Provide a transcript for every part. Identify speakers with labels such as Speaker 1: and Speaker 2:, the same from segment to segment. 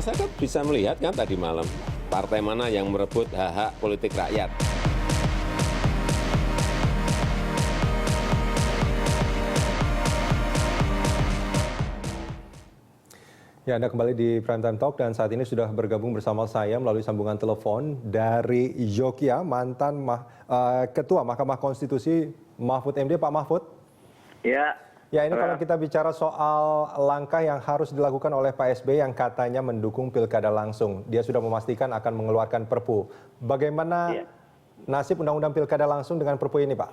Speaker 1: masyarakat bisa melihat kan tadi malam, partai mana yang merebut hak-hak politik rakyat.
Speaker 2: Ya, Anda kembali di Prime Time Talk dan saat ini sudah bergabung bersama saya melalui sambungan telepon dari Yogyakarta, mantan Ketua Mahkamah Konstitusi Mahfud MD. Pak Mahfud.
Speaker 3: Ya.
Speaker 2: Ya, ini kalau kita bicara soal langkah yang harus dilakukan oleh Pak SBY yang katanya mendukung pilkada langsung. Dia sudah memastikan akan mengeluarkan Perpu. Bagaimana nasib undang-undang pilkada langsung dengan Perpu ini, Pak?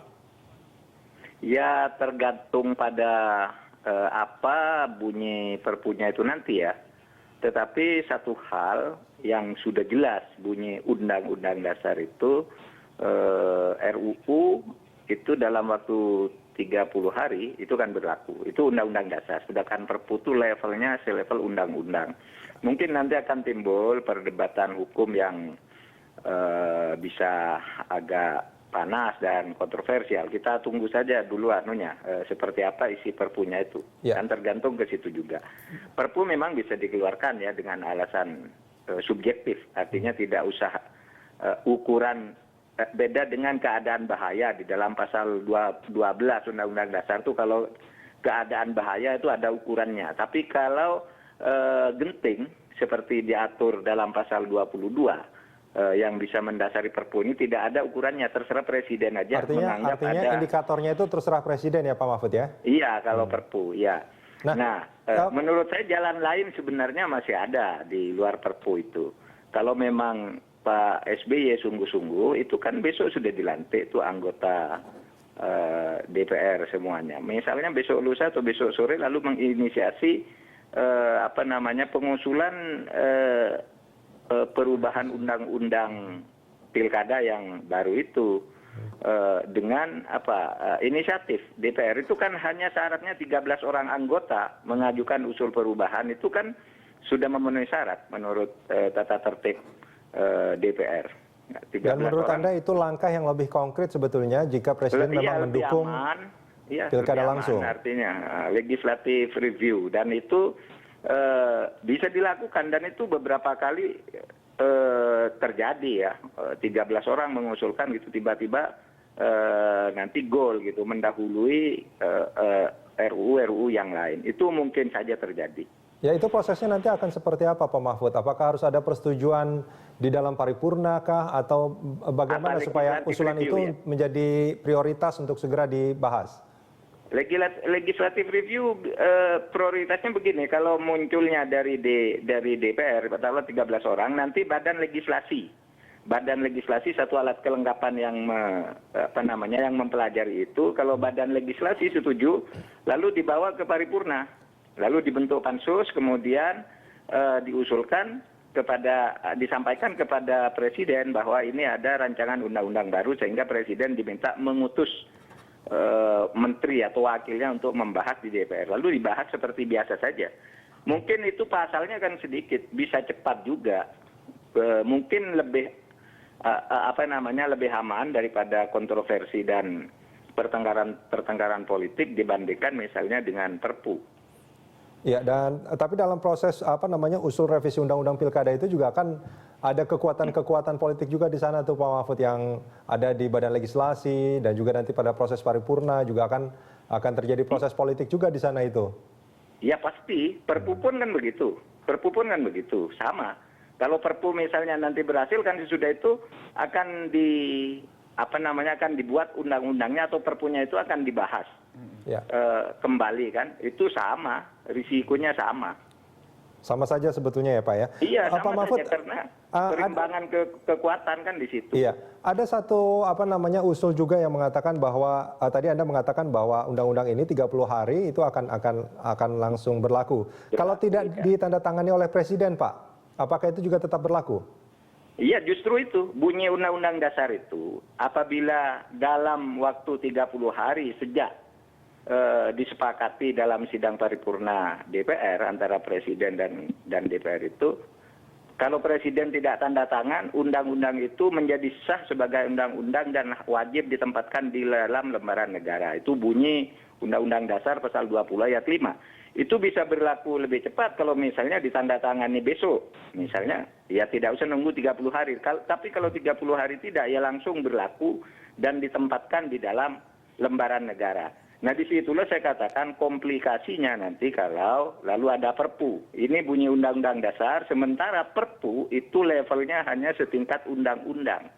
Speaker 3: Ya, tergantung pada apa bunyi perpunya itu nanti ya. Tetapi satu hal yang sudah jelas bunyi Undang-Undang Dasar itu RUU itu dalam waktu 30 hari itu kan berlaku. Itu Undang-Undang Dasar. Sedangkan Perpu itu levelnya selevel undang-undang. Mungkin nanti akan timbul perdebatan hukum yang bisa agak panas dan kontroversial. Kita tunggu saja dulu seperti apa isi perpunya itu. Dan tergantung ke situ juga. Perpu memang bisa dikeluarkan ya dengan alasan subjektif. Artinya tidak usah ukuran beda dengan keadaan bahaya di dalam pasal 12 Undang-Undang Dasar itu kalau keadaan bahaya itu ada ukurannya. Tapi kalau genting seperti diatur dalam pasal 22 yang bisa mendasari Perpu ini tidak ada ukurannya, terserah presiden aja menganggap
Speaker 2: artinya
Speaker 3: ada.
Speaker 2: Indikatornya itu terserah presiden ya Pak Mahfud ya?
Speaker 3: Iya kalau Perpu, ya. Nah, menurut saya jalan lain sebenarnya masih ada di luar Perpu itu. Kalau memang Pak SBY sungguh-sungguh itu kan besok sudah dilantik tuh anggota DPR semuanya. Misalnya besok lusa atau besok sore lalu menginisiasi pengusulan perubahan undang-undang pilkada yang baru itu dengan inisiatif DPR itu kan hanya syaratnya 13 orang anggota mengajukan usul perubahan itu kan sudah memenuhi syarat menurut tata tertib DPR.
Speaker 2: Dan menurut Anda itu langkah yang lebih konkret sebetulnya jika presiden memang mendukung pilkada langsung?
Speaker 3: Artinya legislative review dan itu bisa dilakukan dan itu beberapa kali terjadi ya. 13 orang mengusulkan gitu tiba-tiba nanti gol gitu mendahului RUU yang lain. Itu mungkin saja terjadi.
Speaker 2: Ya itu prosesnya nanti akan seperti apa Pak Mahfud? Apakah harus ada persetujuan di dalam paripurna kah atau bagaimana supaya usulan itu menjadi prioritas untuk segera dibahas?
Speaker 3: Legislative review prioritasnya begini, kalau munculnya dari DPR, katakanlah 13 orang, nanti badan legislasi satu alat kelengkapan yang yang mempelajari itu, kalau badan legislasi setuju, lalu dibawa ke paripurna, lalu dibentuk pansus, kemudian disampaikan kepada presiden bahwa ini ada rancangan undang-undang baru sehingga presiden diminta mengutus menteri atau wakilnya untuk membahas di DPR. Lalu dibahas seperti biasa saja. Mungkin itu pasalnya kan sedikit, bisa cepat juga. Mungkin lebih lebih aman daripada kontroversi dan pertengkaran politik dibandingkan misalnya dengan Perpu.
Speaker 2: Ya, tapi dalam proses usul revisi undang-undang pilkada itu juga kan ada kekuatan-kekuatan politik juga di sana tuh Pak Mahfud yang ada di badan legislasi dan juga nanti pada proses paripurna juga akan terjadi proses politik juga di sana itu. Ya
Speaker 3: pasti, Perpu pun kan begitu, sama. Kalau Perpu misalnya nanti berhasil kan sesudah itu akan akan dibuat undang-undangnya atau Perpunya itu akan dibahas. Kembali kan, itu sama, risikonya sama.
Speaker 2: Sama saja sebetulnya ya Pak ya?
Speaker 3: Iya, sama Mahfud, saja karena perimbangan kekuatan kan di situ.
Speaker 2: Iya, ada satu usul juga yang mengatakan bahwa tadi Anda mengatakan bahwa undang-undang ini 30 hari itu akan langsung berlaku. Kalau tidak ditandatangani oleh presiden Pak, apakah itu juga tetap berlaku?
Speaker 3: Iya, justru itu bunyi Undang-Undang Dasar itu apabila dalam waktu 30 hari sejak disepakati dalam sidang paripurna DPR antara presiden dan DPR itu, kalau presiden tidak tanda tangan, undang-undang itu menjadi sah sebagai undang-undang dan wajib ditempatkan di dalam lembaran negara. Itu bunyi Undang-Undang Dasar pasal 20 ayat 5. Itu bisa berlaku lebih cepat kalau misalnya ditandatangani besok. Misalnya, ya tidak usah nunggu 30 hari. Tapi kalau 30 hari tidak, ya langsung berlaku dan ditempatkan di dalam lembaran negara. Nah, disitulah saya katakan komplikasinya nanti kalau lalu ada Perpu. Ini bunyi Undang-Undang Dasar, sementara Perpu itu levelnya hanya setingkat undang-undang.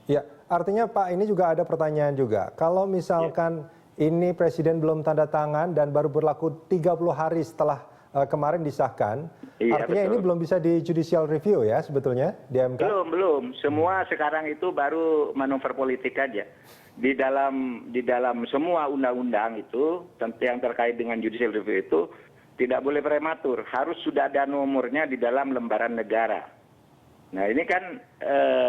Speaker 2: Ya, artinya Pak, ini juga ada pertanyaan juga. Kalau misalkan ini Presiden belum tanda tangan dan baru berlaku 30 hari setelah kemarin disahkan, artinya
Speaker 3: betul.
Speaker 2: ini belum bisa di judicial review ya sebetulnya di MK?
Speaker 3: Belum. Semua sekarang itu baru manuver politik aja. Di dalam semua undang-undang itu yang terkait dengan judicial review itu tidak boleh prematur, harus sudah ada nomornya di dalam lembaran negara. Nah, ini kan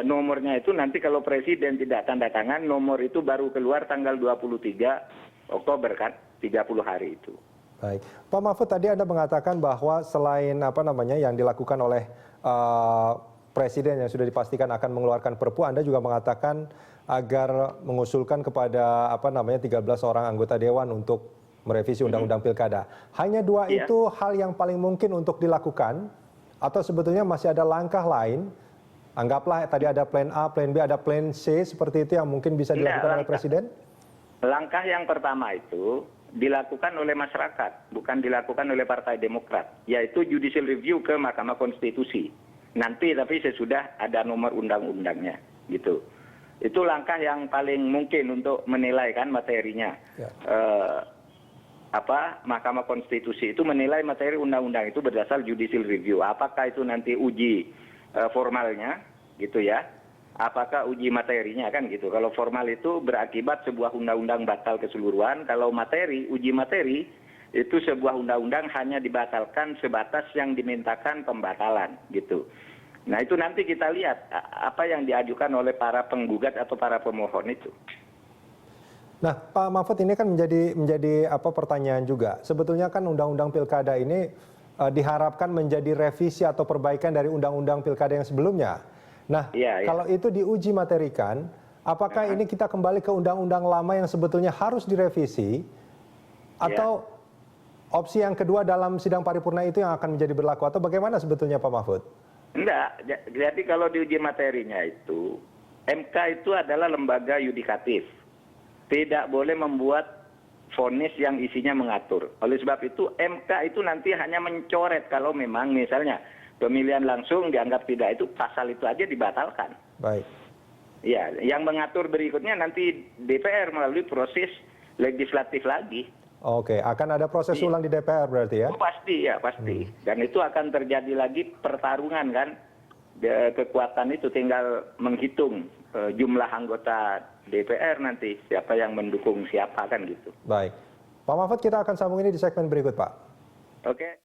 Speaker 3: nomornya itu nanti kalau Presiden tidak tanda tangan, nomor itu baru keluar tanggal 23 Oktober kan, 30 hari itu.
Speaker 2: Baik, Pak Mahfud, tadi Anda mengatakan bahwa selain yang dilakukan oleh Presiden yang sudah dipastikan akan mengeluarkan Perpu, Anda juga mengatakan agar mengusulkan kepada 13 orang anggota Dewan untuk merevisi Undang-Undang Pilkada. Hanya dua itu hal yang paling mungkin untuk dilakukan, atau sebetulnya masih ada langkah lain? Anggaplah tadi ada plan A, plan B, ada plan C, seperti itu yang mungkin bisa dilakukan oleh Presiden?
Speaker 3: Langkah yang pertama itu dilakukan oleh masyarakat, bukan dilakukan oleh Partai Demokrat, yaitu judicial review ke Mahkamah Konstitusi. Nanti tapi sesudah ada nomor undang-undangnya, gitu. Itu langkah yang paling mungkin untuk menilai kan materinya.
Speaker 2: Ya.
Speaker 3: Mahkamah Konstitusi itu menilai materi undang-undang itu berdasar judicial review. Apakah itu nanti uji formalnya, gitu ya? Apakah uji materinya kan gitu. Kalau formal itu berakibat sebuah undang-undang batal keseluruhan. Kalau uji materi itu sebuah undang-undang hanya dibatalkan sebatas yang dimintakan pembatalan, gitu. Nah, itu nanti kita lihat apa yang diajukan oleh para penggugat atau para pemohon itu.
Speaker 2: Nah, Pak Mahfud, ini kan menjadi pertanyaan juga. Sebetulnya kan Undang-Undang Pilkada ini diharapkan menjadi revisi atau perbaikan dari Undang-Undang Pilkada yang sebelumnya. Nah, kalau itu diuji materikan, apakah ini kita kembali ke Undang-Undang lama yang sebetulnya harus direvisi, atau opsi yang kedua dalam sidang paripurna itu yang akan menjadi berlaku, atau bagaimana sebetulnya Pak Mahfud?
Speaker 3: Enggak, jadi kalau diuji materinya itu, MK itu adalah lembaga yudikatif. Tidak boleh membuat vonis yang isinya mengatur. Oleh sebab itu MK itu nanti hanya mencoret kalau memang misalnya pemilihan langsung dianggap tidak, itu pasal itu aja dibatalkan.
Speaker 2: Baik.
Speaker 3: Ya, yang mengatur berikutnya nanti DPR melalui proses legislatif lagi.
Speaker 2: Oke, akan ada proses ulang di DPR berarti ya?
Speaker 3: Oh, pasti. Dan itu akan terjadi lagi pertarungan kan. Kekuatan itu tinggal menghitung jumlah anggota DPR nanti, siapa yang mendukung siapa kan gitu.
Speaker 2: Baik. Pak Mahfud, kita akan sambung ini di segmen berikut, Pak.
Speaker 3: Oke.